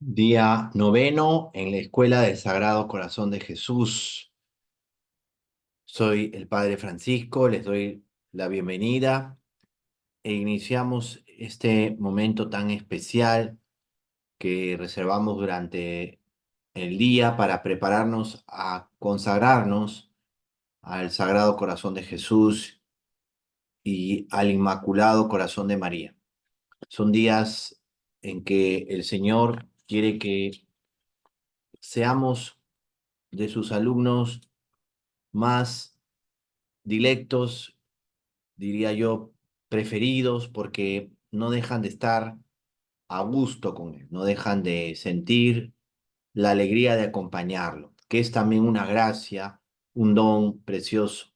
Día noveno en la Escuela del Sagrado Corazón de Jesús. Soy el Padre Francisco, les doy la bienvenida e iniciamos este momento tan especial que reservamos durante el día para prepararnos a consagrarnos al Sagrado Corazón de Jesús y al Inmaculado Corazón de María. Son días en que el Señor quiere que seamos de sus alumnos más dilectos, diría yo, preferidos, porque no dejan de estar a gusto con él, no dejan de sentir la alegría de acompañarlo, que es también una gracia, un don precioso.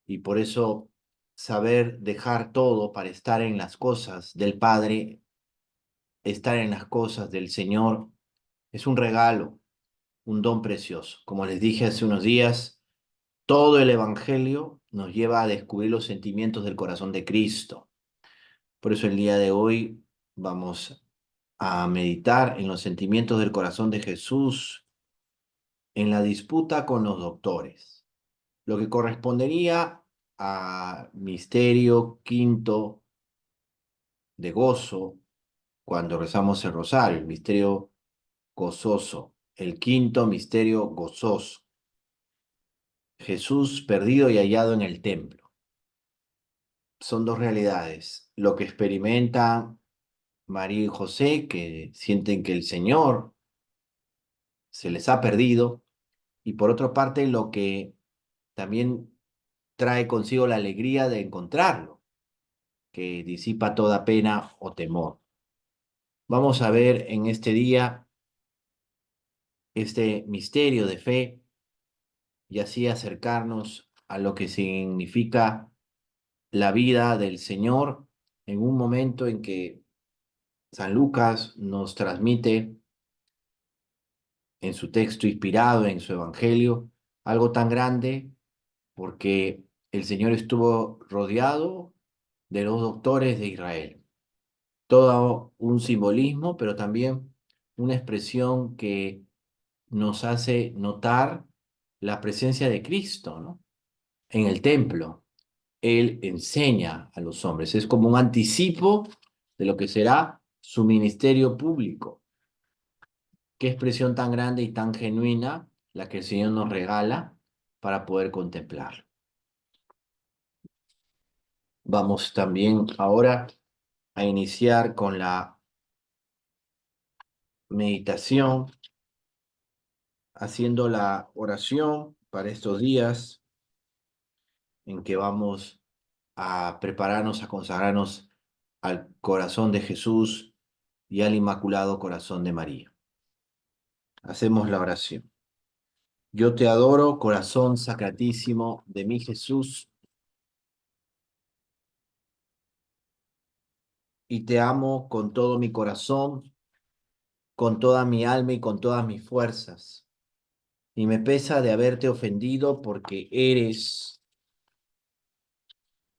Y por eso saber dejar todo para estar en las cosas del Padre, estar en las cosas del Señor, es un regalo, un don precioso. Como les dije hace unos días, todo el Evangelio nos lleva a descubrir los sentimientos del corazón de Cristo. Por eso el día de hoy vamos a meditar en los sentimientos del corazón de Jesús en la disputa con los doctores, lo que correspondería a misterio quinto de gozo cuando rezamos el rosario, el misterio gozoso, el quinto misterio gozoso, Jesús perdido y hallado en el templo. Son dos realidades. Lo que experimentan María y José, que sienten que el Señor se les ha perdido, y por otra parte lo que también trae consigo la alegría de encontrarlo, que disipa toda pena o temor. Vamos a ver en este día este misterio de fe y así acercarnos a lo que significa la vida del Señor en un momento en que San Lucas nos transmite en su texto inspirado, en su evangelio, algo tan grande porque el Señor estuvo rodeado de los doctores de Israel. Todo un simbolismo, pero también una expresión que nos hace notar la presencia de Cristo, ¿no? En el templo. Él enseña a los hombres. Es como un anticipo de lo que será su ministerio público. Qué expresión tan grande y tan genuina la que el Señor nos regala para poder contemplar. Vamos también ahora a iniciar con la meditación, haciendo la oración para estos días en que vamos a prepararnos, a consagrarnos al corazón de Jesús y al Inmaculado Corazón de María. Hacemos la oración. Yo te adoro, corazón sacratísimo de mi Jesús, y te amo con todo mi corazón, con toda mi alma y con todas mis fuerzas. Y me pesa de haberte ofendido porque eres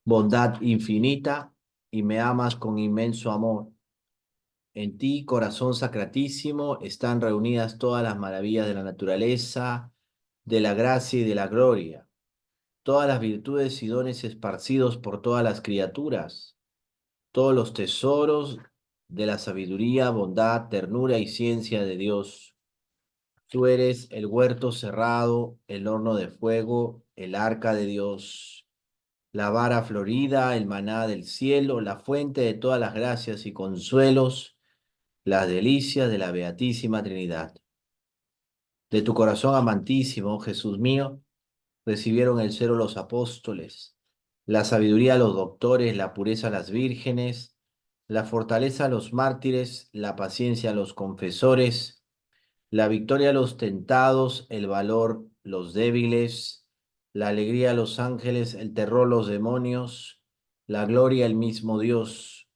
bondad infinita y me amas con inmenso amor. En ti, corazón sacratísimo, están reunidas todas las maravillas de la naturaleza, de la gracia y de la gloria, todas las virtudes y dones esparcidos por todas las criaturas, todos los tesoros de la sabiduría, bondad, ternura y ciencia de Dios. Tú eres el huerto cerrado, el horno de fuego, el arca de Dios, la vara florida, el maná del cielo, la fuente de todas las gracias y consuelos, las delicias de la Beatísima Trinidad. De tu corazón amantísimo, Jesús mío, recibieron el celo los apóstoles, la sabiduría los doctores, la pureza las vírgenes, la fortaleza los mártires, la paciencia los confesores, la victoria los tentados, el valor los débiles, la alegría los ángeles, el terror los demonios, la gloria el mismo Dios.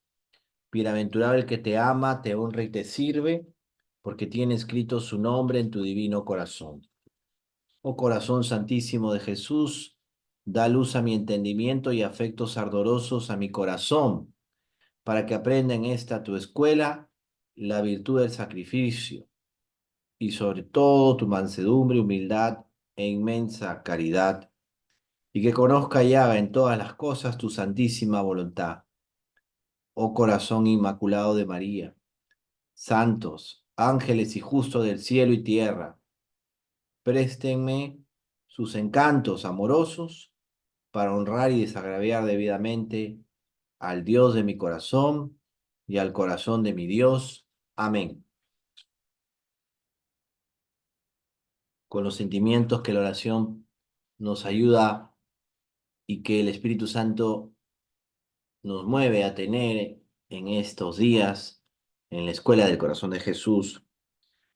Bienaventurado el que te ama, te honra y te sirve, porque tiene escrito su nombre en tu divino corazón. Oh corazón santísimo de Jesús, da luz a mi entendimiento y afectos ardorosos a mi corazón, para que aprenda en esta tu escuela la virtud del sacrificio y sobre todo tu mansedumbre, humildad e inmensa caridad, y que conozca y haga en todas las cosas tu santísima voluntad. Oh corazón inmaculado de María, santos, ángeles y justos del cielo y tierra, préstenme sus encantos amorosos para honrar y desagraviar debidamente al Dios de mi corazón y al corazón de mi Dios. Amén. Con los sentimientos que la oración nos ayuda y que el Espíritu Santo nos mueve a tener en estos días en la escuela del corazón de Jesús,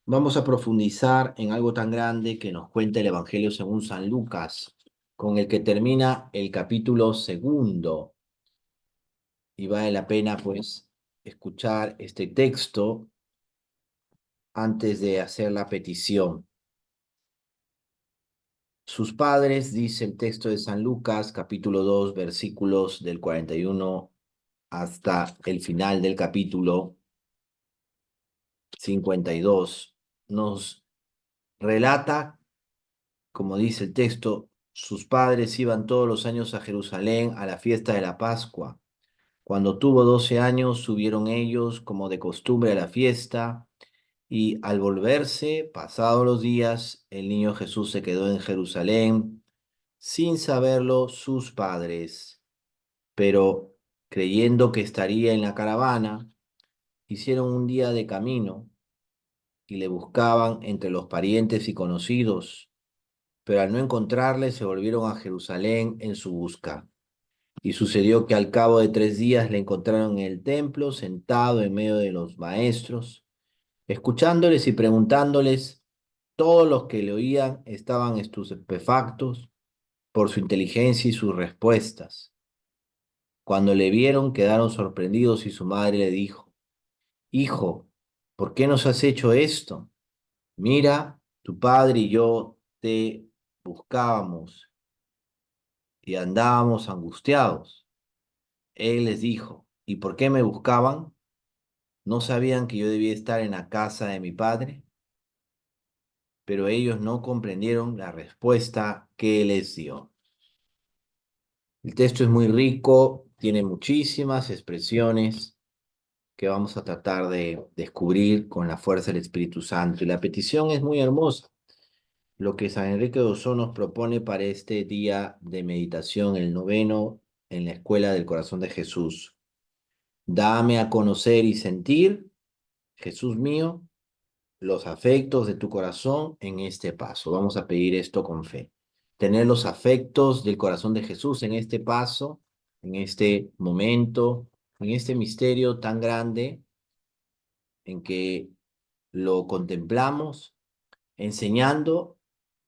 vamos a profundizar en algo tan grande que nos cuenta el Evangelio según San Lucas, con el que termina el capítulo segundo. Y vale la pena, pues, escuchar este texto antes de hacer la petición. Sus padres, dice el texto de San Lucas, capítulo 2, versículos del 41 hasta el final del capítulo 52, nos relata, como dice el texto, sus padres iban todos los años a Jerusalén a la fiesta de la Pascua. Cuando tuvo 12 años, subieron ellos, como de costumbre, a la fiesta, y al volverse, pasados los días, el niño Jesús se quedó en Jerusalén, sin saberlo sus padres, pero creyendo que estaría en la caravana, hicieron un día de camino y le buscaban entre los parientes y conocidos, pero al no encontrarle se volvieron a Jerusalén en su busca. Y sucedió que al cabo de 3 días le encontraron en el templo, sentado en medio de los maestros, escuchándoles y preguntándoles. Todos los que le oían estaban estupefactos por su inteligencia y sus respuestas. Cuando le vieron, quedaron sorprendidos y su madre le dijo: Hijo, ¿por qué nos has hecho esto? Mira, tu padre y yo te buscábamos y andábamos angustiados. Él les dijo: ¿Y por qué me buscaban? ¿No sabían que yo debía estar en la casa de mi padre? Pero ellos no comprendieron la respuesta que les dio. El texto es muy rico, tiene muchísimas expresiones que vamos a tratar de descubrir con la fuerza del Espíritu Santo. Y la petición es muy hermosa. Lo que San Enrique de Osorno nos propone para este día de meditación, el noveno, en la escuela del corazón de Jesús. Dame a conocer y sentir, Jesús mío, los afectos de tu corazón en este paso. Vamos a pedir esto con fe. Tener los afectos del corazón de Jesús en este paso, en este momento, en este misterio tan grande en que lo contemplamos enseñando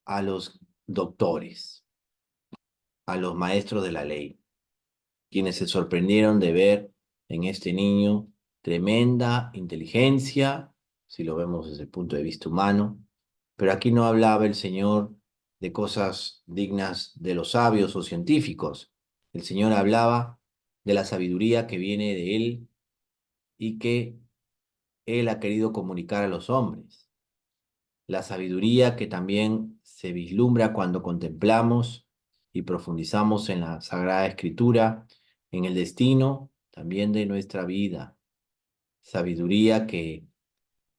a los doctores, a los maestros de la ley, quienes se sorprendieron de ver en este niño tremenda inteligencia, si lo vemos desde el punto de vista humano, pero aquí no hablaba el Señor de cosas dignas de los sabios o científicos. El Señor hablaba de la sabiduría que viene de Él y que Él ha querido comunicar a los hombres. La sabiduría que también se vislumbra cuando contemplamos y profundizamos en la Sagrada Escritura, en el destino también de nuestra vida. Sabiduría que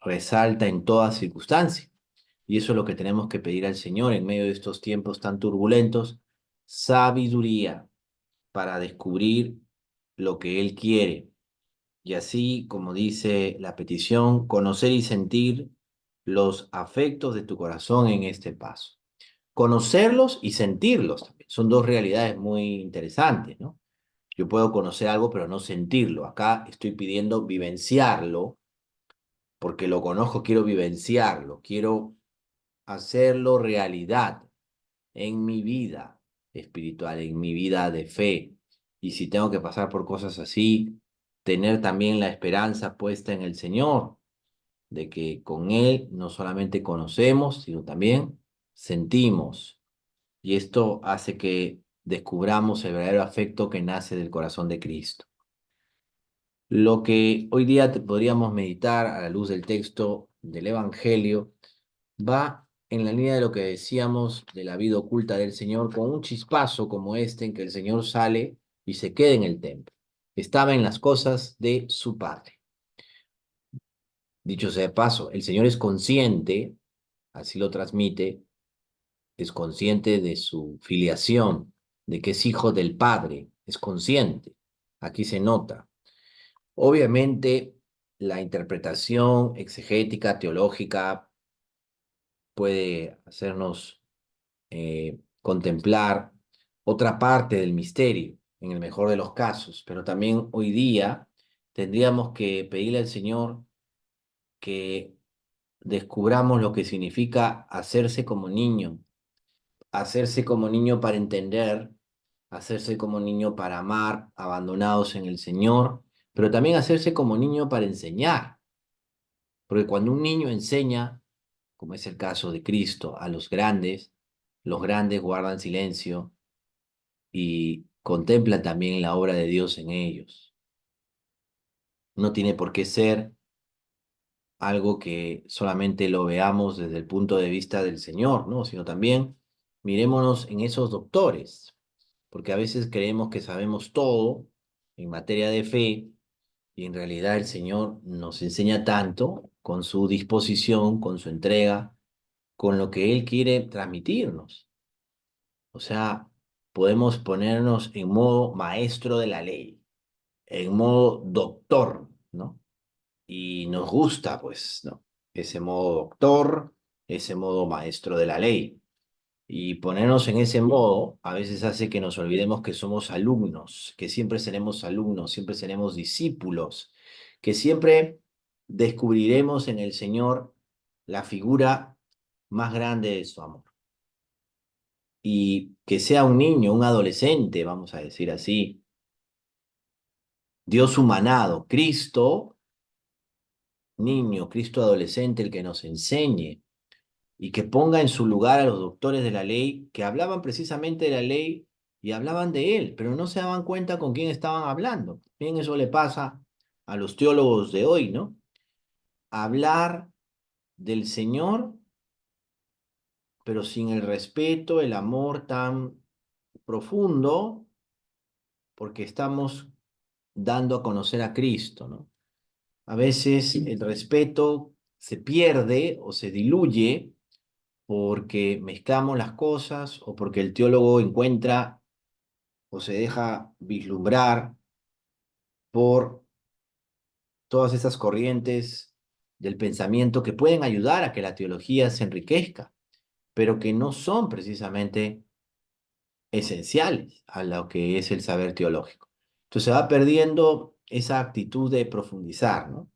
resalta en toda circunstancia. Y eso es lo que tenemos que pedir al Señor en medio de estos tiempos tan turbulentos, sabiduría para descubrir lo que Él quiere. Y así, como dice la petición, conocer y sentir los afectos de tu corazón en este paso. Conocerlos y sentirlos también. Son dos realidades muy interesantes, ¿no? Yo puedo conocer algo, pero no sentirlo. Acá estoy pidiendo vivenciarlo, porque lo conozco, quiero vivenciarlo, quiero hacerlo realidad en mi vida espiritual, en mi vida de fe. Y si tengo que pasar por cosas así, tener también la esperanza puesta en el Señor, de que con Él no solamente conocemos, sino también sentimos. Y esto hace que descubramos el verdadero afecto que nace del corazón de Cristo. Lo que hoy día podríamos meditar a la luz del texto del Evangelio va en la línea de lo que decíamos de la vida oculta del Señor, con un chispazo como este en que el Señor sale y se queda en el templo. Estaba en las cosas de su Padre. Dicho sea de paso, el Señor es consciente, así lo transmite, es consciente de su filiación, de que es hijo del Padre, es consciente. Aquí se nota. Obviamente, la interpretación exegética, teológica, puede hacernos contemplar otra parte del misterio, en el mejor de los casos, pero también hoy día tendríamos que pedirle al Señor que descubramos lo que significa hacerse como niño para entender, hacerse como niño para amar, abandonados en el Señor, pero también hacerse como niño para enseñar, porque cuando un niño enseña, como es el caso de Cristo, a los grandes guardan silencio y contemplan también la obra de Dios en ellos. No tiene por qué ser algo que solamente lo veamos desde el punto de vista del Señor, ¿no? Sino también mirémonos en esos doctores, porque a veces creemos que sabemos todo en materia de fe y en realidad el Señor nos enseña tanto con su disposición, con su entrega, con lo que Él quiere transmitirnos. O sea, podemos ponernos en modo maestro de la ley, en modo doctor, ¿no? Y nos gusta, pues, ¿no? Ese modo doctor, ese modo maestro de la ley. Y ponernos en ese modo a veces hace que nos olvidemos que somos alumnos, que siempre seremos alumnos, siempre seremos discípulos, que siempre descubriremos en el Señor la figura más grande de su amor. Y que sea un niño, un adolescente, vamos a decir así, Dios humanado, Cristo niño, Cristo adolescente, el que nos enseñe y que ponga en su lugar a los doctores de la ley que hablaban precisamente de la ley y hablaban de él, pero no se daban cuenta con quién estaban hablando. Bien, eso le pasa a los teólogos de hoy, ¿no? Hablar del Señor, pero sin el respeto, el amor tan profundo, porque estamos dando a conocer a Cristo, ¿no? A veces el respeto se pierde o se diluye porque mezclamos las cosas o porque el teólogo encuentra o se deja vislumbrar por todas esas corrientes del pensamiento que pueden ayudar a que la teología se enriquezca, pero que no son precisamente esenciales a lo que es el saber teológico. Entonces se va perdiendo esa actitud de profundizar, ¿no?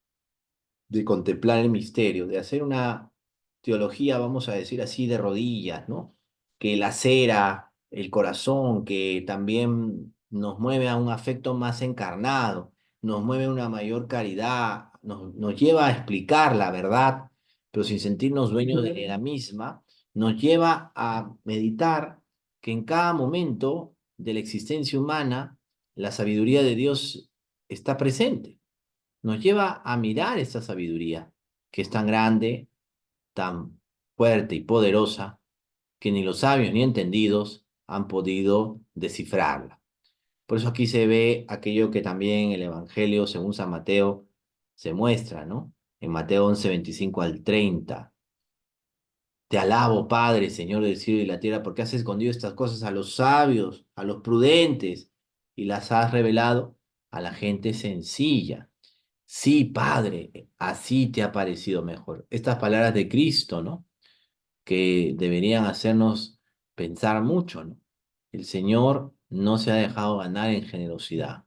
De contemplar el misterio, de hacer una teología, vamos a decir así, de rodillas, ¿no? Que lacera el corazón, que también nos mueve a un afecto más encarnado, nos mueve a una mayor caridad, nos lleva a explicar la verdad, pero sin sentirnos dueños de la misma, nos lleva a meditar que en cada momento de la existencia humana, la sabiduría de Dios está presente, nos lleva a mirar esa sabiduría que es tan grande, tan fuerte y poderosa, que ni los sabios ni entendidos han podido descifrarla. Por eso aquí se ve aquello que también el Evangelio, según San Mateo, se muestra, ¿no? En Mateo 11, 25 al 30. Te alabo, Padre, Señor del cielo y la tierra, porque has escondido estas cosas a los sabios, a los prudentes, y las has revelado a la gente sencilla. Sí, Padre, así te ha parecido mejor. Estas palabras de Cristo, ¿no? Que deberían hacernos pensar mucho, ¿no? El Señor no se ha dejado ganar en generosidad.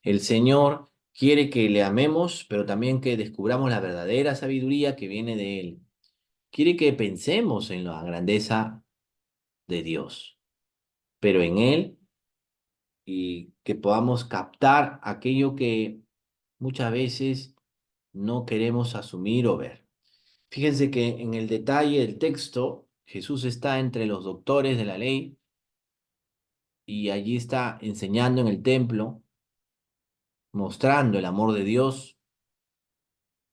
El Señor quiere que le amemos, pero también que descubramos la verdadera sabiduría que viene de Él. Quiere que pensemos en la grandeza de Dios, pero en Él y que podamos captar aquello que muchas veces no queremos asumir o ver. Fíjense que en el detalle del texto, Jesús está entre los doctores de la ley y allí está enseñando en el templo mostrando el amor de Dios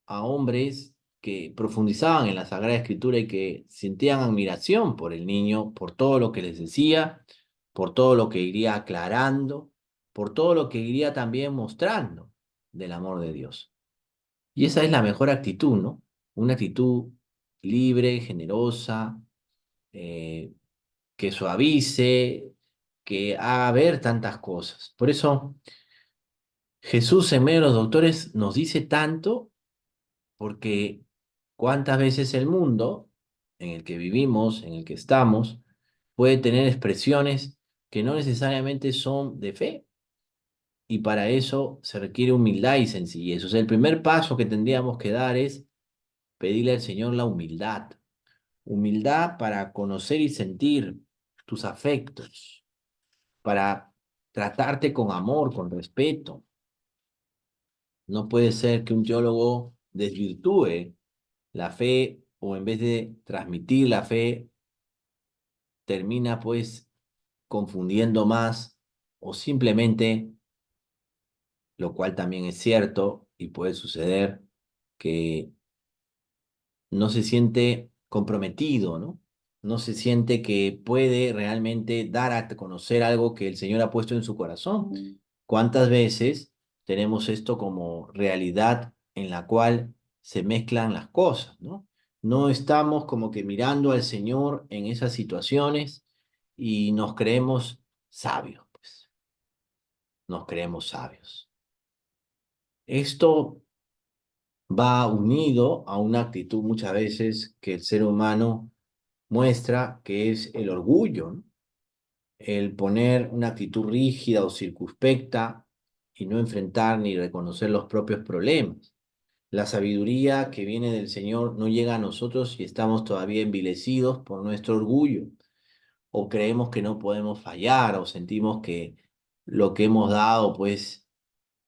a hombres que profundizaban en la Sagrada Escritura y que sentían admiración por el niño, por todo lo que les decía, por todo lo que iría aclarando, por todo lo que iría también mostrando del amor de Dios. Y esa es la mejor actitud, ¿no? Una actitud libre, generosa, eh, que suavice, que haga ver tantas cosas. Por eso Jesús en medio de los doctores nos dice tanto, porque cuántas veces el mundo en el que vivimos, en el que estamos, puede tener expresiones que no necesariamente son de fe. Y para eso se requiere humildad y sencillez. O sea, el primer paso que tendríamos que dar es pedirle al Señor la humildad. Humildad para conocer y sentir tus afectos, para tratarte con amor, con respeto. No puede ser que un teólogo desvirtúe la fe o en vez de transmitir la fe, termina pues confundiendo más o simplemente, lo cual también es cierto y puede suceder, que no se siente comprometido, ¿no? No se siente que puede realmente dar a conocer algo que el Señor ha puesto en su corazón. ¿Cuántas veces tenemos esto como realidad en la cual se mezclan las cosas, ¿no? No estamos como que mirando al Señor en esas situaciones y nos creemos sabios, pues, nos creemos sabios. Esto va unido a una actitud muchas veces que el ser humano muestra, que es el orgullo, ¿no? El poner una actitud rígida o circunspecta y no enfrentar ni reconocer los propios problemas. La sabiduría que viene del Señor no llega a nosotros y estamos todavía envilecidos por nuestro orgullo, o creemos que no podemos fallar, o sentimos que lo que hemos dado pues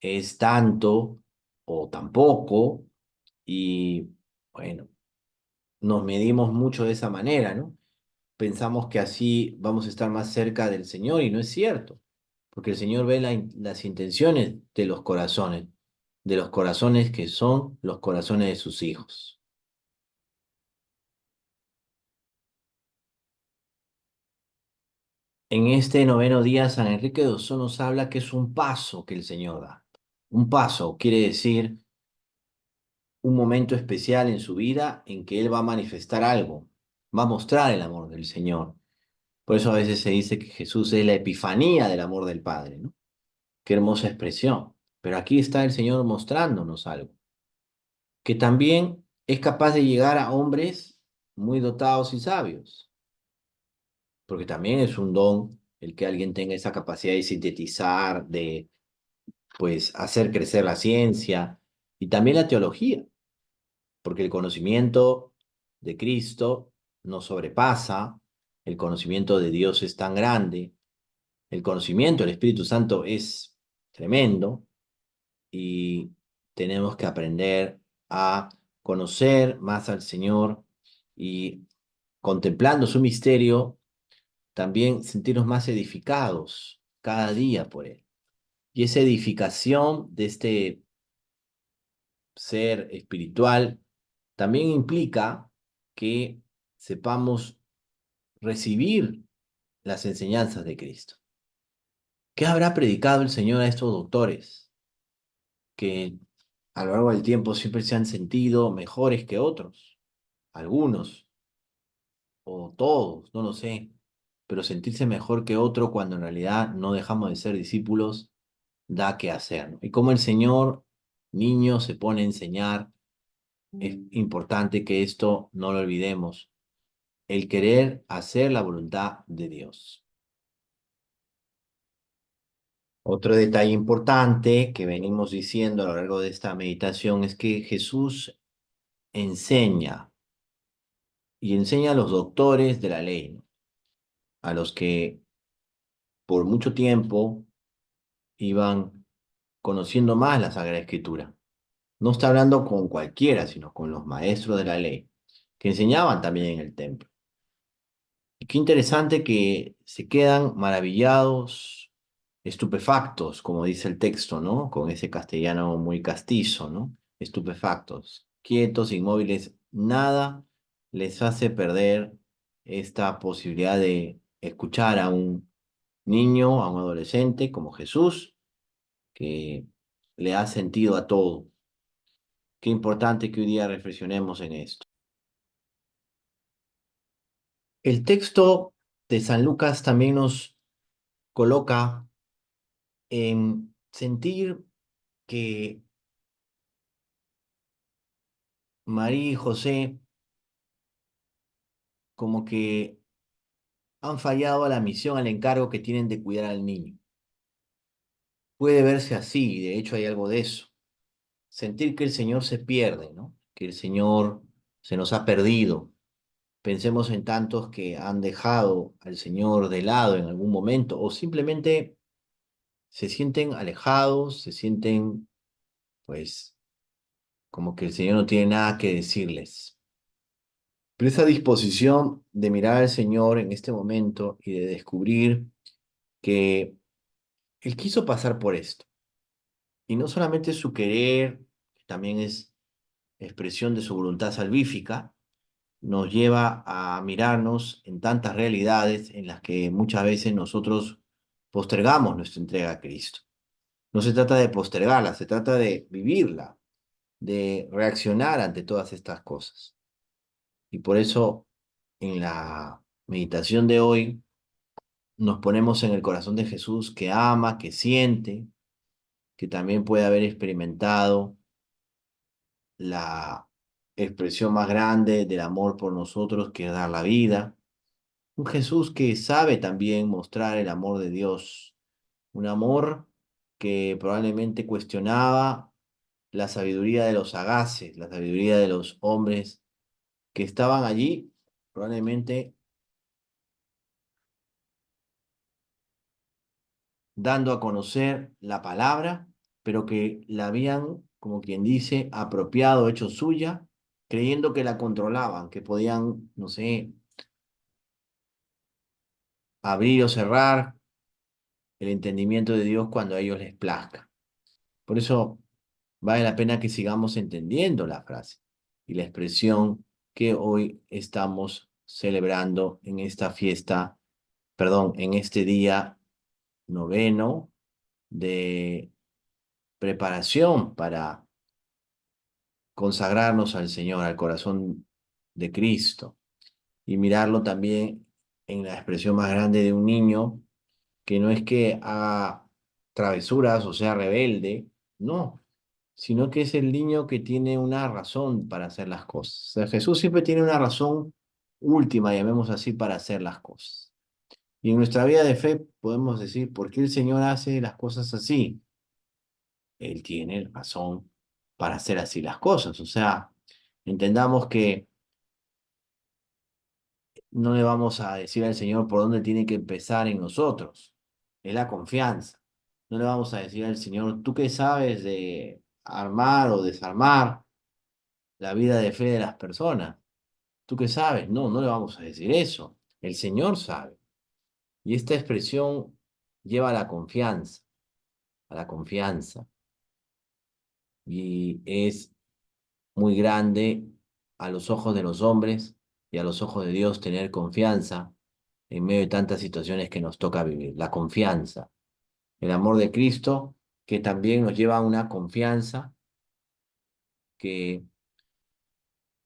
es tanto o tampoco, y bueno, nos medimos mucho de esa manera, ¿no? Pensamos que así vamos a estar más cerca del Señor y no es cierto, porque el Señor ve las intenciones de los corazones que son los corazones de sus hijos. En este noveno día, San Enrique de Osorno nos habla que es un paso que el Señor da. Un paso quiere decir un momento especial en su vida en que Él va a manifestar algo, va a mostrar el amor del Señor. Por eso a veces se dice que Jesús es la epifanía del amor del Padre, ¿no? Qué hermosa expresión. Pero aquí está el Señor mostrándonos algo, que también es capaz de llegar a hombres muy dotados y sabios, porque también es un don el que alguien tenga esa capacidad de sintetizar, de pues hacer crecer la ciencia y también la teología, porque el conocimiento de Cristo nos sobrepasa, el conocimiento de Dios es tan grande, el conocimiento del Espíritu Santo es tremendo y tenemos que aprender a conocer más al Señor y contemplando su misterio, también sentirnos más edificados cada día por Él. Y esa edificación de este ser espiritual también implica que sepamos recibir las enseñanzas de Cristo. ¿Qué habrá predicado el Señor a estos doctores que a lo largo del tiempo siempre se han sentido mejores que otros? Algunos o todos, no lo sé, pero sentirse mejor que otro cuando en realidad no dejamos de ser discípulos da que hacer, ¿no? Y como el Señor, niño, se pone a enseñar, es importante que esto no lo olvidemos, el querer hacer la voluntad de Dios. Otro detalle importante que venimos diciendo a lo largo de esta meditación es que Jesús enseña y enseña a los doctores de la ley, ¿no? A los que por mucho tiempo iban conociendo más la Sagrada Escritura. No está hablando con cualquiera, sino con los maestros de la ley, que enseñaban también en el templo. Y qué interesante que se quedan maravillados, estupefactos, como dice el texto, ¿no? Con ese castellano muy castizo, ¿no? Estupefactos, quietos, inmóviles, nada les hace perder esta posibilidad de escuchar a un niño, a un adolescente como Jesús, que le ha sentido a todo. Qué importante que hoy día reflexionemos en esto. El texto de San Lucas también nos coloca en sentir que María y José como que han fallado a la misión, al encargo que tienen de cuidar al niño. Puede verse así, de hecho hay algo de eso. Sentir que el Señor se pierde, ¿no? Que el Señor se nos ha perdido. Pensemos en tantos que han dejado al Señor de lado en algún momento o simplemente se sienten alejados, se sienten, pues, como que el Señor no tiene nada que decirles. Pero esa disposición de mirar al Señor en este momento y de descubrir que Él quiso pasar por esto. Y no solamente su querer, que también es expresión de su voluntad salvífica, nos lleva a mirarnos en tantas realidades en las que muchas veces nosotros postergamos nuestra entrega a Cristo. No se trata de postergarla, se trata de vivirla, de reaccionar ante todas estas cosas. Y por eso en la meditación de hoy nos ponemos en el corazón de Jesús que ama, que siente, que también puede haber experimentado la expresión más grande del amor por nosotros, que es dar la vida. Un Jesús que sabe también mostrar el amor de Dios, un amor que probablemente cuestionaba la sabiduría de los sagaces, la sabiduría de los hombres que estaban allí, probablemente dando a conocer la palabra, pero que la habían, como quien dice, apropiado, hecho suya, creyendo que la controlaban, que podían, no sé, abrir o cerrar el entendimiento de Dios cuando a ellos les plazca. Por eso vale la pena que sigamos entendiendo la frase y la expresión que hoy estamos celebrando en esta fiesta, perdón, en este día noveno de preparación para consagrarnos al Señor, al corazón de Cristo, y mirarlo también en la expresión más grande de un niño, que no es que haga travesuras o sea rebelde, no, sino que es el niño que tiene una razón para hacer las cosas. O sea, Jesús siempre tiene una razón última, llamemos así, para hacer las cosas. Y en nuestra vida de fe podemos decir, ¿por qué el Señor hace las cosas así? Él tiene razón para hacer así las cosas. O sea, entendamos que no le vamos a decir al Señor por dónde tiene que empezar en nosotros. Es la confianza. No le vamos a decir al Señor, ¿tú qué sabes de armar o desarmar la vida de fe de las personas? ¿Tú qué sabes? No, no le vamos a decir eso. El Señor sabe. Y esta expresión lleva a la confianza, a la confianza. Y es muy grande a los ojos de los hombres y a los ojos de Dios tener confianza en medio de tantas situaciones que nos toca vivir. La confianza, el amor de Cristo, que también nos lleva a una confianza que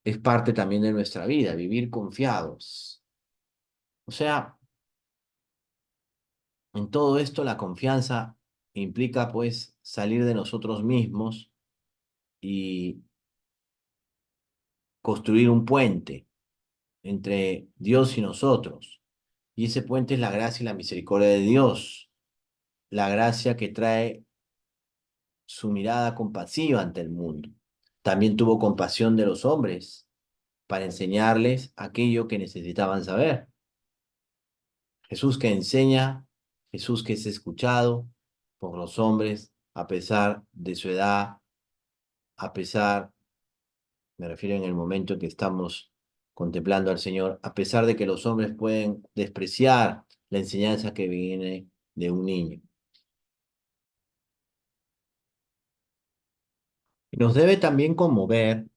es parte también de nuestra vida, vivir confiados. O sea, en todo esto la confianza implica pues salir de nosotros mismos y construir un puente entre Dios y nosotros. Y ese puente es la gracia y la misericordia de Dios, la gracia que trae su mirada compasiva ante el mundo. También tuvo compasión de los hombres para enseñarles aquello que necesitaban saber. Jesús que enseña, Jesús que es escuchado por los hombres a pesar de su edad, a pesar, me refiero en el momento en que estamos contemplando al Señor, a pesar de que los hombres pueden despreciar la enseñanza que viene de un niño. Y nos debe también conmover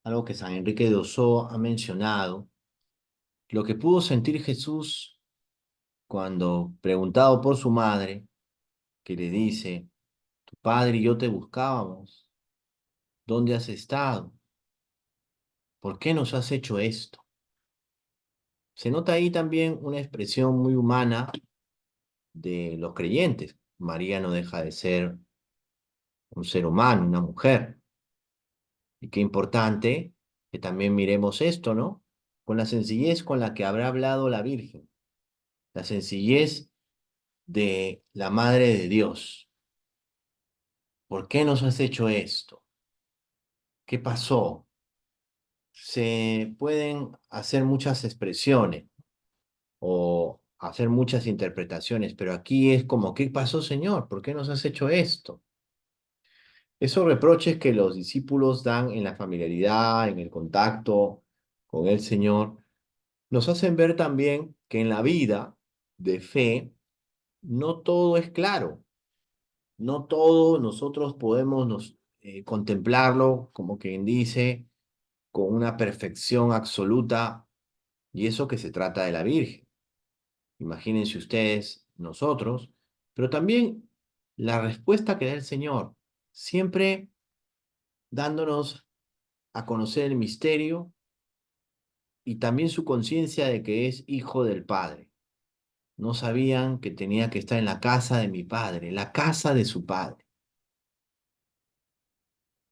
algo que San Enrique de Ossó ha mencionado, lo que pudo sentir Jesús cuando, preguntado por su madre, que le dice, tu padre y yo te buscábamos, ¿dónde has estado? ¿Por qué nos has hecho esto? Se nota ahí también una expresión muy humana de los creyentes. María no deja de ser un ser humano, una mujer. Y qué importante que también miremos esto, ¿no? Con la sencillez con la que habrá hablado la Virgen, la sencillez de la Madre de Dios. ¿Por qué nos has hecho esto? ¿Qué pasó? Se pueden hacer muchas expresiones o hacer muchas interpretaciones, pero aquí es como, ¿qué pasó, Señor? ¿Por qué nos has hecho esto? Esos reproches que los discípulos dan en la familiaridad, en el contacto con el Señor, nos hacen ver también que en la vida de fe no todo es claro, no todo nosotros podemos contemplarlo como quien dice con una perfección absoluta y eso que se trata de la Virgen. Imagínense ustedes, nosotros, pero también la respuesta que da el Señor, siempre dándonos a conocer el misterio y también su conciencia de que es hijo del Padre. No sabían que tenía que estar en la casa de mi Padre, la casa de su Padre.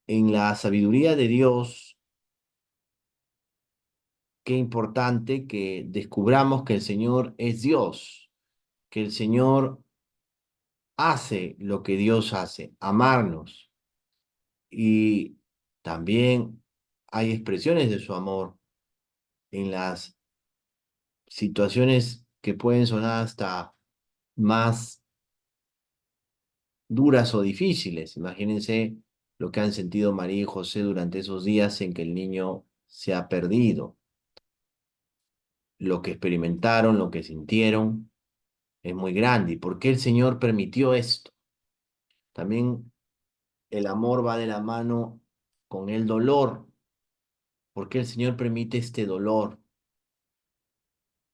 En la sabiduría de Dios, qué importante que descubramos que el Señor es Dios, que el Señor hace lo que Dios hace, amarnos. Y también hay expresiones de su amor en las situaciones que pueden sonar hasta más duras o difíciles. Imagínense lo que han sentido María y José durante esos días en que el niño se ha perdido. Lo que experimentaron, lo que sintieron, es muy grande. ¿Y por qué el Señor permitió esto? También el amor va de la mano con el dolor. ¿Por qué el Señor permite este dolor?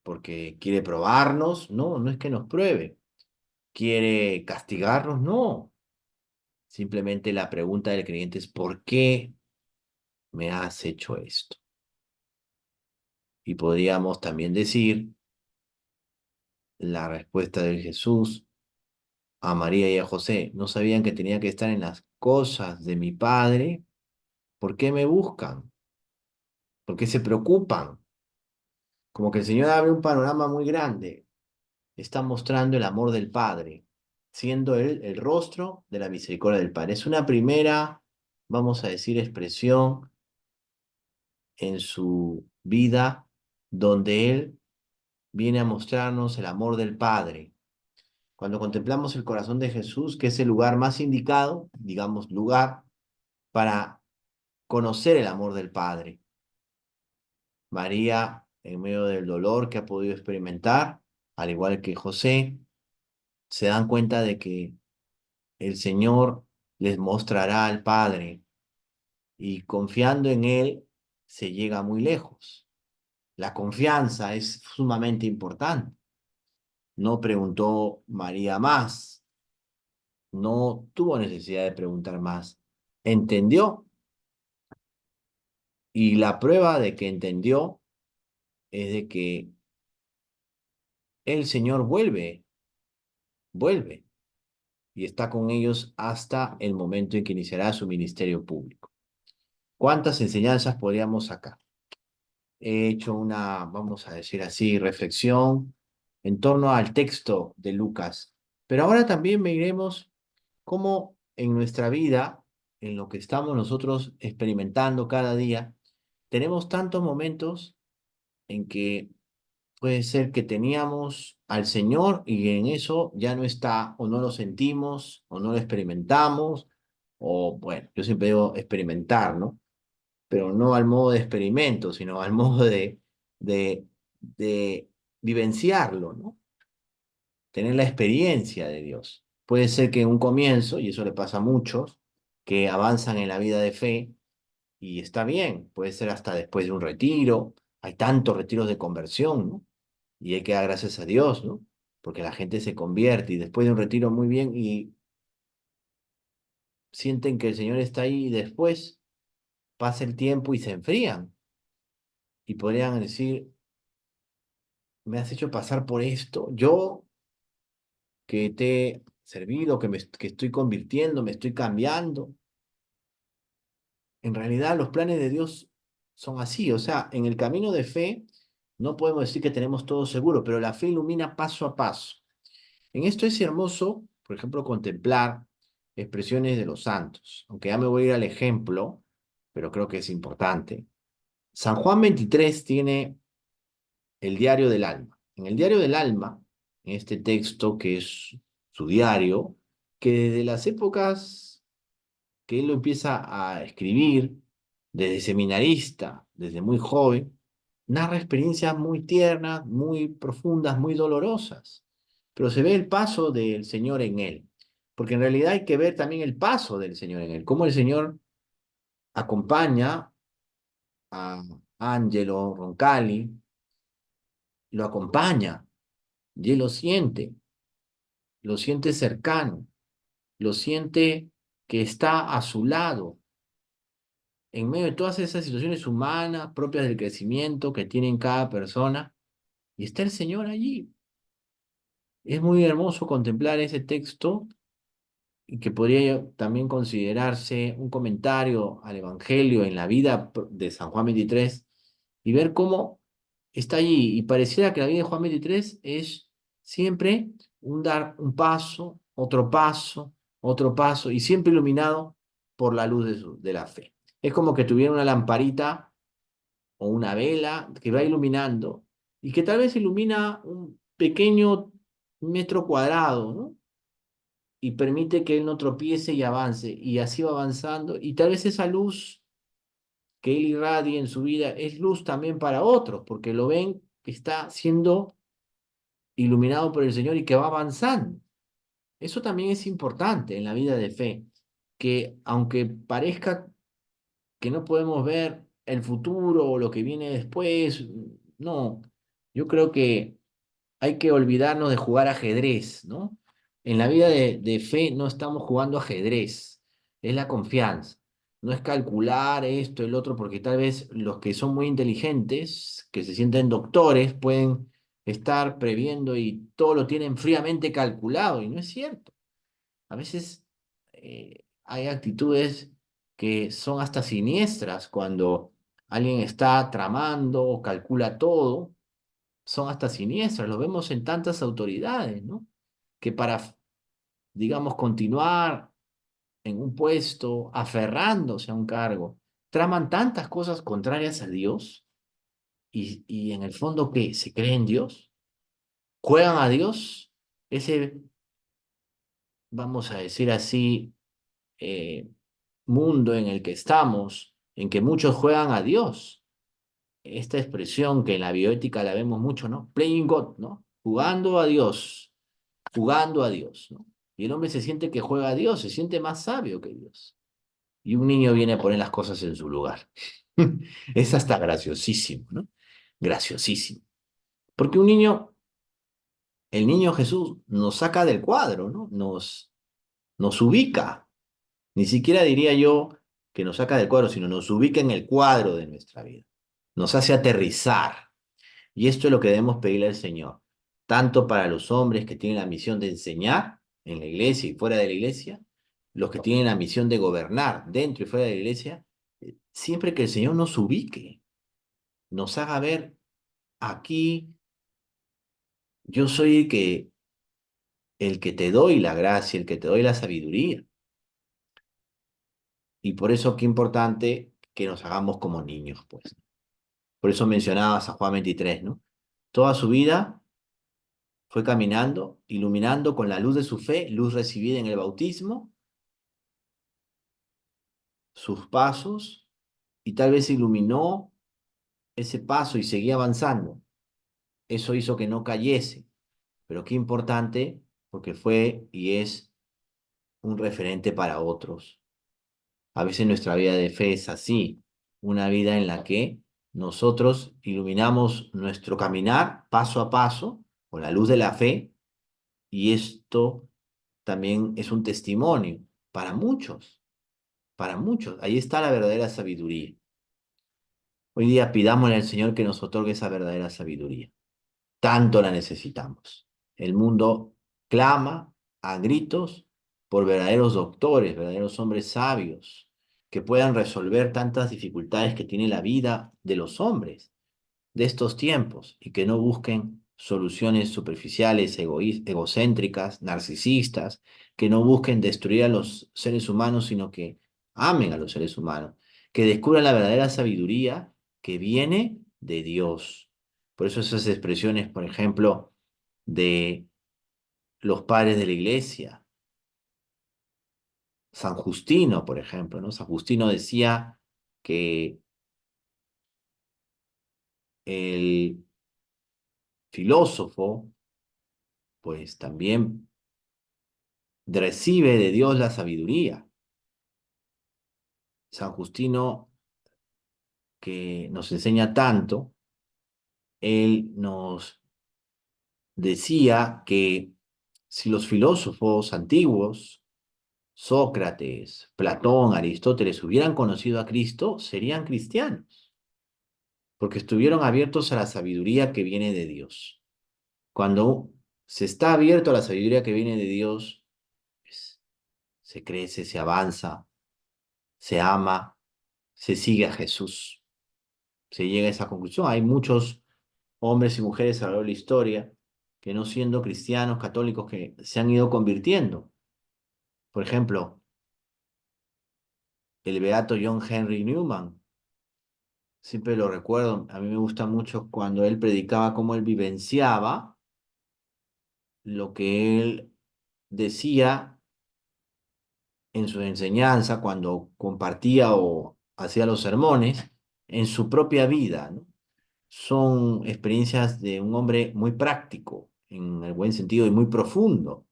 ¿Porque quiere probarnos? No, no es que nos pruebe. ¿Quiere castigarnos? No. Simplemente la pregunta del creyente es, ¿por qué me has hecho esto? Y podríamos también decir la respuesta de Jesús a María y a José. No sabían que tenía que estar en las cosas de mi Padre. ¿Por qué me buscan? ¿Por qué se preocupan? Como que el Señor abre un panorama muy grande. Está mostrando el amor del Padre, siendo Él el rostro de la misericordia del Padre. Es una primera, vamos a decir, expresión en su vida donde Él viene a mostrarnos el amor del Padre. Cuando contemplamos el corazón de Jesús, que es el lugar más indicado, digamos, lugar para conocer el amor del Padre. María, en medio del dolor que ha podido experimentar, al igual que José, se dan cuenta de que el Señor les mostrará al Padre y confiando en Él se llega muy lejos. La confianza es sumamente importante. No preguntó María más, no tuvo necesidad de preguntar más. Entendió y la prueba de que entendió es de que el Señor vuelve y está con ellos hasta el momento en que iniciará su ministerio público. ¿Cuántas enseñanzas podríamos sacar? He hecho una, vamos a decir así, reflexión en torno al texto de Lucas, pero ahora también miremos cómo en nuestra vida, en lo que estamos nosotros experimentando cada día, tenemos tantos momentos en que puede ser que teníamos al Señor y en eso ya no está, o no lo sentimos, o no lo experimentamos, o bueno, yo siempre digo experimentar, ¿no? Pero no al modo de experimento, sino al modo de, de vivenciarlo, ¿no? Tener la experiencia de Dios. Puede ser que en un comienzo, y eso le pasa a muchos, que avanzan en la vida de fe y está bien, puede ser hasta después de un retiro. Hay tantos retiros de conversión, ¿no? Y hay que dar gracias a Dios, ¿no? Porque la gente se convierte y después de un retiro muy bien y sienten que el Señor está ahí y después pasa el tiempo y se enfrían y podrían decir, me has hecho pasar por esto, yo que te he servido, que estoy convirtiendo, me estoy cambiando. En realidad los planes de Dios son así, o sea, en el camino de fe no podemos decir que tenemos todo seguro, pero la fe ilumina paso a paso. En esto es hermoso, por ejemplo, contemplar expresiones de los santos, aunque ya me voy a ir al ejemplo, pero creo que es importante. San Juan 23 tiene el diario del alma. En el diario del alma, en este texto que es su diario, que desde las épocas que él lo empieza a escribir, desde seminarista, desde muy joven, narra experiencias muy tiernas, muy profundas, muy dolorosas, pero se ve el paso del Señor en él, porque en realidad hay que ver también el paso del Señor en él, cómo el Señor acompaña a Angelo Roncalli, lo acompaña y él lo siente cercano, lo siente que está a su lado en medio de todas esas situaciones humanas propias del crecimiento que tiene cada persona, y está el Señor allí. Es muy hermoso contemplar ese texto y que podría también considerarse un comentario al Evangelio en la vida de San Juan 23 y ver cómo está allí. Y pareciera que la vida de Juan 23 es siempre un dar un otro paso, y siempre iluminado por la luz de la fe. Es como que tuviera una lamparita o una vela que va iluminando y que tal vez ilumina un pequeño metro cuadrado, ¿no? Y permite que él no tropiece y avance, y así va avanzando, y tal vez esa luz que él irradia en su vida es luz también para otros, porque lo ven que está siendo iluminado por el Señor y que va avanzando. Eso también es importante en la vida de fe, que aunque parezca que no podemos ver el futuro o lo que viene después. No, yo creo que hay que olvidarnos de jugar ajedrez, ¿no? En la vida de fe no estamos jugando ajedrez, es la confianza. No es calcular esto, el otro, porque tal vez los que son muy inteligentes, que se sienten doctores, pueden estar previendo y todo lo tienen fríamente calculado, y no es cierto. A veces hay actitudes que son hasta siniestras cuando alguien está tramando o calcula todo, son hasta siniestras. Lo vemos en tantas autoridades, ¿no? Que para, digamos, continuar en un puesto, aferrándose a un cargo, traman tantas cosas contrarias a Dios y en el fondo que se creen Dios, juegan a Dios, ese, vamos a decir así, eh, mundo en el que estamos, en que muchos juegan a Dios. Esta expresión que en la bioética la vemos mucho, ¿no? Playing God, ¿no? Jugando a Dios, ¿no? Y el hombre se siente que juega a Dios, se siente más sabio que Dios. Y un niño viene a poner las cosas en su lugar. Es hasta graciosísimo, ¿no? Graciosísimo. Porque un niño, el niño Jesús nos saca del cuadro, ¿no? Nos ubica. Ni siquiera diría yo que nos saca del cuadro, sino nos ubica en el cuadro de nuestra vida. Nos hace aterrizar. Y esto es lo que debemos pedirle al Señor, tanto para los hombres que tienen la misión de enseñar en la iglesia y fuera de la iglesia, los que tienen la misión de gobernar dentro y fuera de la iglesia, siempre que el Señor nos ubique, nos haga ver aquí, yo soy el que te doy la gracia, el que te doy la sabiduría. Y por eso qué importante que nos hagamos como niños, pues. Por eso mencionabas a Juan 23, ¿no? Toda su vida fue caminando, iluminando con la luz de su fe, luz recibida en el bautismo, sus pasos, y tal vez iluminó ese paso y seguía avanzando. Eso hizo que no cayese, pero qué importante porque fue y es un referente para otros. A veces nuestra vida de fe es así, una vida en la que nosotros iluminamos nuestro caminar paso a paso con la luz de la fe, y esto también es un testimonio para muchos, para muchos. Ahí está la verdadera sabiduría. Hoy día pidámosle al Señor que nos otorgue esa verdadera sabiduría. Tanto la necesitamos. El mundo clama a gritos por verdaderos doctores, verdaderos hombres sabios, que puedan resolver tantas dificultades que tiene la vida de los hombres de estos tiempos, y que no busquen soluciones superficiales, egocéntricas, narcisistas, que no busquen destruir a los seres humanos, sino que amen a los seres humanos, que descubran la verdadera sabiduría que viene de Dios. Por eso esas expresiones, por ejemplo, de los padres de la iglesia, San Justino, por ejemplo, ¿no? San Justino decía que el filósofo, pues también recibe de Dios la sabiduría. San Justino, que nos enseña tanto, él nos decía que si los filósofos antiguos, Sócrates, Platón, Aristóteles, hubieran conocido a Cristo, serían cristianos, porque estuvieron abiertos a la sabiduría que viene de Dios. Cuando se está abierto a la sabiduría que viene de Dios, pues, se crece, se avanza, se ama, se sigue a Jesús. Se llega a esa conclusión. Hay muchos hombres y mujeres a lo largo de la historia que, no siendo cristianos, católicos, que se han ido convirtiendo. Por ejemplo, el beato John Henry Newman, siempre lo recuerdo, a mí me gusta mucho cuando él predicaba cómo él vivenciaba lo que él decía en su enseñanza, cuando compartía o hacía los sermones, en su propia vida, ¿no? Son experiencias de un hombre muy práctico, en el buen sentido, y muy profundo.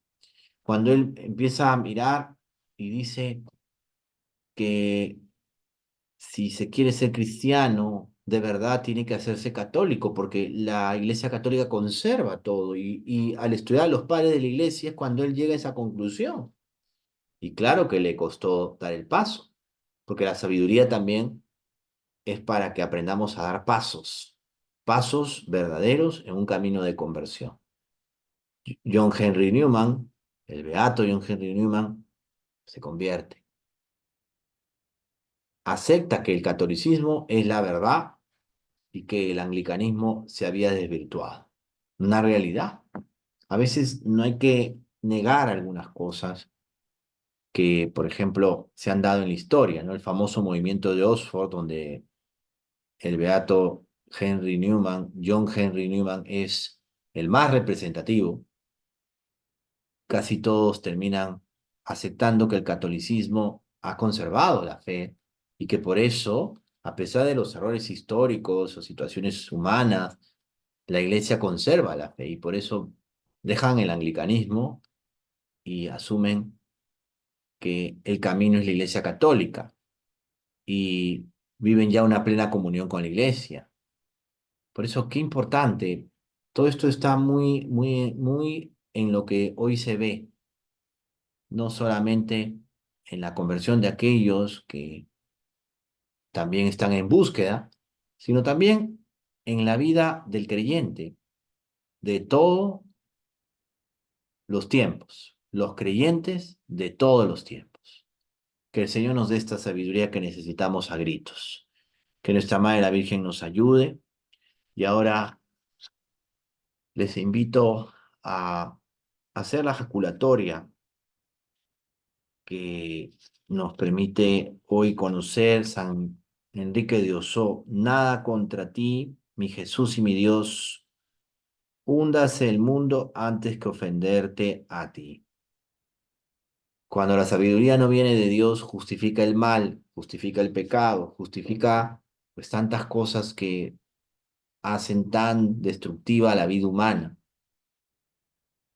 Cuando él empieza a mirar y dice que si se quiere ser cristiano, de verdad tiene que hacerse católico, porque la Iglesia Católica conserva todo, y al estudiar a los padres de la Iglesia es cuando él llega a esa conclusión. Y claro que le costó dar el paso, porque la sabiduría también es para que aprendamos a dar pasos, pasos verdaderos en un camino de conversión. John Henry Newman, el beato John Henry Newman, se convierte. Acepta que el catolicismo es la verdad y que el anglicanismo se había desvirtuado. Una realidad. A veces no hay que negar algunas cosas que, por ejemplo, se han dado en la historia, ¿no? El famoso movimiento de Oxford, donde el beato Henry Newman, John Henry Newman, es el más representativo. Casi todos terminan aceptando que el catolicismo ha conservado la fe, y que por eso, a pesar de los errores históricos o situaciones humanas, la iglesia conserva la fe, y por eso dejan el anglicanismo y asumen que el camino es la iglesia católica, y viven ya una plena comunión con la iglesia. Por eso, qué importante. Todo esto está muy, muy, muy en lo que hoy se ve, no solamente en la conversión de aquellos que también están en búsqueda, sino también en la vida del creyente de todos los tiempos, los creyentes de todos los tiempos. Que el Señor nos dé esta sabiduría que necesitamos a gritos. Que nuestra Madre la Virgen nos ayude. Y ahora les invito a hacer la jaculatoria que nos permite hoy conocer San Enrique de Osó. Nada contra ti, mi Jesús y mi Dios, húndase el mundo antes que ofenderte a ti. Cuando la sabiduría no viene de Dios, justifica el mal, justifica el pecado, justifica pues tantas cosas que hacen tan destructiva la vida humana.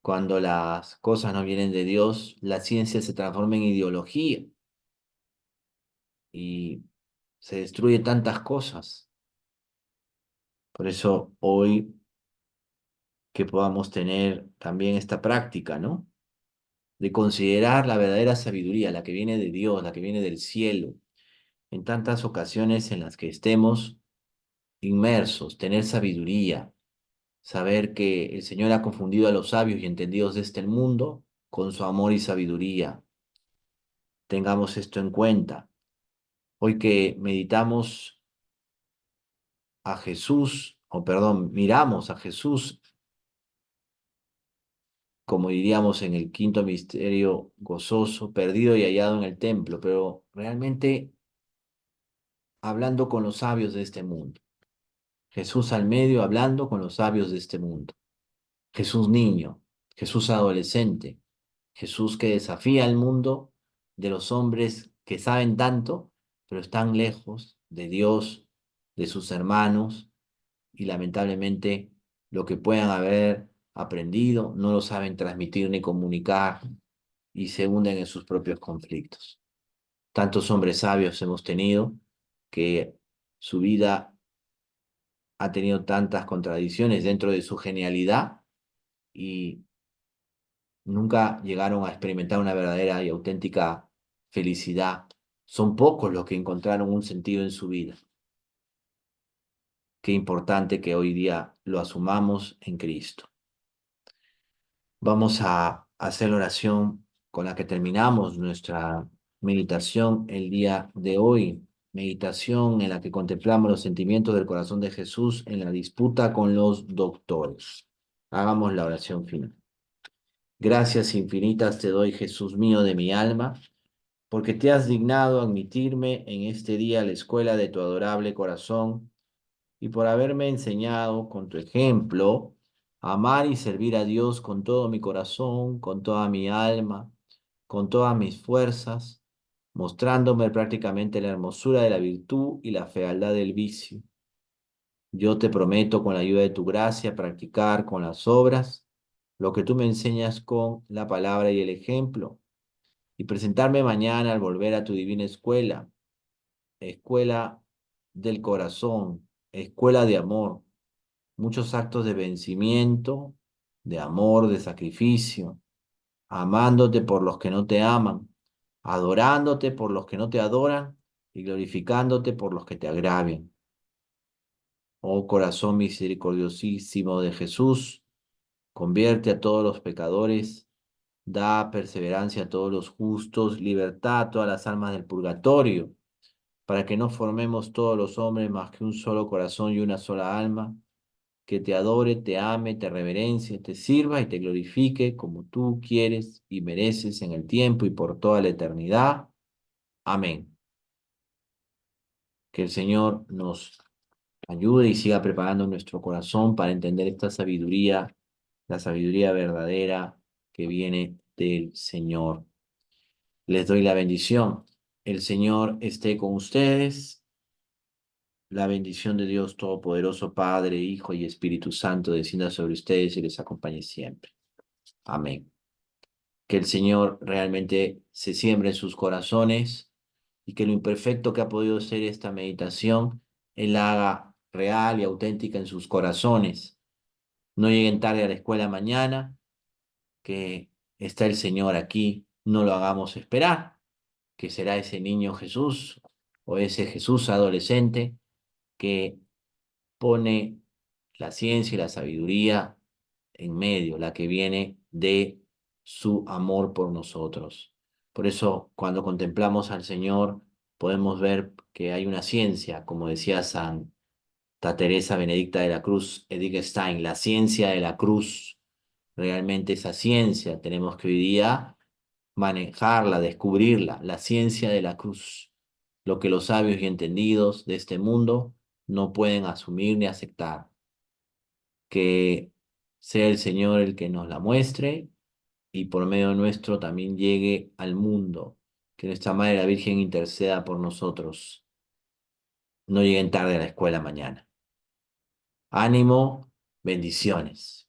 Cuando las cosas no vienen de Dios, la ciencia se transforma en ideología. y se destruye tantas cosas. Por eso hoy que podamos tener también esta práctica, ¿no? De considerar la verdadera sabiduría, la que viene de Dios, la que viene del cielo, en tantas ocasiones en las que estemos inmersos, tener sabiduría, saber que el Señor ha confundido a los sabios y entendidos de este mundo con su amor y sabiduría. Tengamos esto en cuenta. Hoy que meditamos a Jesús, o perdón, miramos a Jesús, como diríamos en el quinto misterio gozoso, perdido y hallado en el templo, pero realmente hablando con los sabios de este mundo. Jesús al medio hablando con los sabios de este mundo. Jesús niño, Jesús adolescente, Jesús que desafía al mundo de los hombres que saben tanto, pero están lejos de Dios, de sus hermanos, y lamentablemente lo que puedan haber aprendido no lo saben transmitir ni comunicar y se hunden en sus propios conflictos. Tantos hombres sabios hemos tenido que su vida ha tenido tantas contradicciones dentro de su genialidad y nunca llegaron a experimentar una verdadera y auténtica felicidad. Son pocos los que encontraron un sentido en su vida. Qué importante que hoy día lo asumamos en Cristo. Vamos a hacer la oración con la que terminamos nuestra meditación el día de hoy. Meditación en la que contemplamos los sentimientos del corazón de Jesús en la disputa con los doctores. Hagamos la oración final. Gracias infinitas te doy, Jesús mío de mi alma, porque te has dignado admitirme en este día a la escuela de tu adorable corazón y por haberme enseñado con tu ejemplo a amar y servir a Dios con todo mi corazón, con toda mi alma, con todas mis fuerzas, mostrándome prácticamente la hermosura de la virtud y la fealdad del vicio. Yo te prometo con la ayuda de tu gracia practicar con las obras lo que tú me enseñas con la palabra y el ejemplo, y presentarme mañana al volver a tu divina escuela, escuela del corazón, escuela de amor, muchos actos de vencimiento, de amor, de sacrificio, amándote por los que no te aman, adorándote por los que no te adoran y glorificándote por los que te agravian. Oh corazón misericordiosísimo de Jesús, convierte a todos los pecadores, da perseverancia a todos los justos, libertad a todas las almas del purgatorio, para que no formemos todos los hombres más que un solo corazón y una sola alma, que te adore, te ame, te reverencie, te sirva y te glorifique como tú quieres y mereces en el tiempo y por toda la eternidad. Amén. Que el Señor nos ayude y siga preparando nuestro corazón para entender esta sabiduría, la sabiduría verdadera que viene del Señor. Les doy la bendición. El Señor esté con ustedes. La bendición de Dios Todopoderoso, Padre, Hijo y Espíritu Santo, descienda sobre ustedes y les acompañe siempre. Amén. Que el Señor realmente se siembre en sus corazones y que lo imperfecto que ha podido ser esta meditación, Él la haga real y auténtica en sus corazones. No lleguen tarde a la escuela mañana, que está el Señor aquí, no lo hagamos esperar, que será ese niño Jesús o ese Jesús adolescente que pone la ciencia y la sabiduría en medio, la que viene de su amor por nosotros. Por eso, cuando contemplamos al Señor, podemos ver que hay una ciencia, como decía Santa Teresa Benedicta de la Cruz, Edith Stein, la ciencia de la cruz. Realmente esa ciencia tenemos que hoy día manejarla, descubrirla, la ciencia de la cruz, lo que los sabios y entendidos de este mundo no pueden asumir ni aceptar. Que sea el Señor el que nos la muestre y por medio nuestro también llegue al mundo. Que nuestra Madre la Virgen interceda por nosotros. No lleguen tarde a la escuela mañana. Ánimo, bendiciones.